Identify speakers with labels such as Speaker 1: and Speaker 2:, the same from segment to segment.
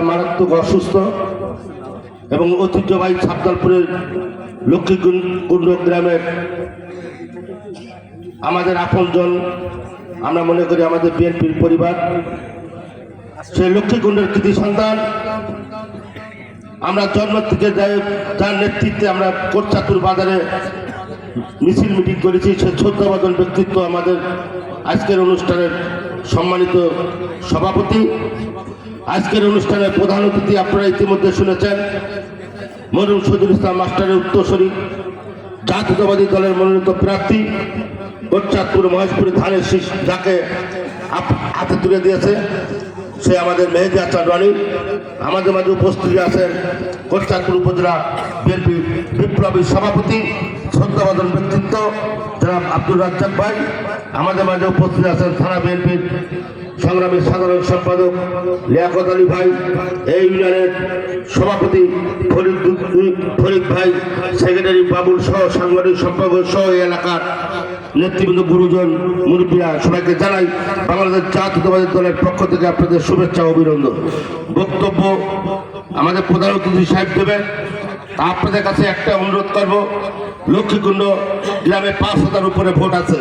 Speaker 1: মারাত্মক অসুস্থ এবং ঐতিহ্যবাহী সাবদালপুরের লক্ষ্মীকুণ্ড গ্রামের আমাদের আপনজন, আমরা মনে করি আমাদের বিএনপির পরিবার। সেই লক্ষ্মীকুণ্ডের কৃতি সন্তান। আমরা জন্ম থেকে যার নেতৃত্বে আমরা কোটচাতুর বাজারে মিছিল মিটিং করেছি, সে শ্রদ্ধাভাজন ব্যক্তিত্ব আমাদের আজকের অনুষ্ঠানের সম্মানিত সভাপতি। আজকের অনুষ্ঠানের প্রধান অতিথি আপনারা ইতিমধ্যে শুনেছেন, মরহুম শহীদুল ইসলাম মাস্টারের উত্তরসূরি, জাতীয়তাবাদী দলের মনোনীত প্রার্থী, কোটচাঁদপুর মহেশপুরে ধানের শীষ যাকে হাতে তুলে দিয়েছে সে আমাদের মেহেদি হাসান রনি। আমাদের মাঝে উপস্থিত আছেন কোটচাঁদপুর উপজেলা বিএনপি বিপ্লবী সভাপতি, শ্রদ্ধাভাজন ব্যক্তিত্ব জনাব আব্দুর রাজ্জাক ভাই। আমাদের মাঝে উপস্থিত আছেন থানা বিএনপির সংগ্রামী সাধারণ সম্পাদক লিয়াকত আলী ভাই, এই ইউনিয়নের সভাপতি ফরিদ ভাই, সেক্রেটারি বাবুল সহ সাংগঠনিক সম্পাদক সহ এই এলাকার নেতৃবৃন্দ, গুরুজন, মুরব্বীরা, সবাইকে জানাই বাংলাদেশ জাতীয়তাবাদী দলের পক্ষ থেকে আপনাদের শুভেচ্ছা ও অভিনন্দন। বক্তব্য আমাদের প্রধান অতিথি সাহেব দেবেন। আপনাদের কাছে একটা অনুরোধ করব, লক্ষ্মীকুণ্ড গ্রামে 5,000 উপরে ভোট আছে।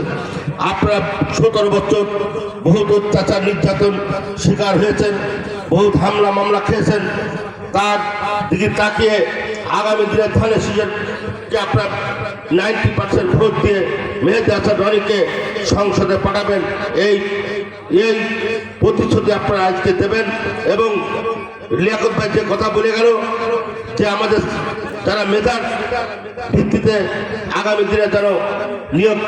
Speaker 1: আপনারা 17 বছর বহুত অত্যাচার নির্যাতন শিকার হয়েছেন, বহুত হামলা মামলা খেয়েছেন। তার দিকে তাকিয়ে আগামী দিনে ধানের শীষকে আপনার 90% ভোট দিয়ে মেহেদি হাসান রনিকে সংসদে পাঠাবেন, এই প্রতিশ্রুতি আপনারা আজকে দেবেন। এবং লিয়াকত ভাই যে কথা বলে গেল যে আমাদের যারা মেধার ভিত্তিতে আগামী দিনে যেন নিয়োগ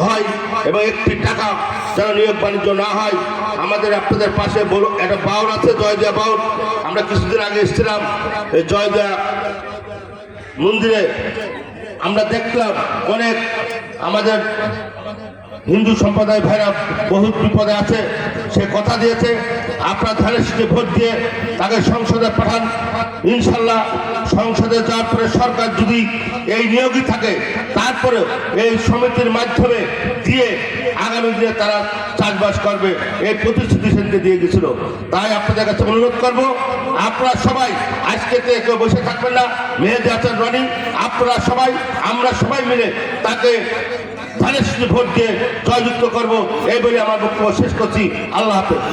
Speaker 1: হয় এবং একটি টাকা যেন নিয়োগ বাণিজ্য না হয়, আমাদের আপনাদের পাশে একটা বাউল আছে, জয়দেয়া বাউল। আমরা কিছুদিন আগে এসেছিলাম এই জয়দেয়া মন্দিরে, আমরা দেখলাম অনেক আমাদের হিন্দু সম্প্রদায় ভাইরা বহুত বিপদে আছে। সে কথা দিয়েছে আপনার ধানের শীষে ভোট দিয়ে তাকে সংসদে পাঠান। ইনশাল্লাহ সংসদে যাওয়ার পরে সরকার যদি এই নিয়োগই থাকে, তারপরে এই সমিতির মাধ্যমে দিয়ে আগামী দিনে তারা চাষবাস করবে, এই প্রতিশ্রুতি সেদিকে দিয়ে গেছিল। তাই আপনাদের কাছে অনুরোধ করবো, আপনারা সবাই আজকে কেউ বসে থাকবেন না। মেহেদি হাসান রনি, আপনারা সবাই, আমরা সবাই মিলে তাকে ধানের শীষে ভোট দিয়ে জয়যুক্ত করবো, এই বলে আমার বক্তব্য শেষ করছি। আল্লাহ হাফেজ।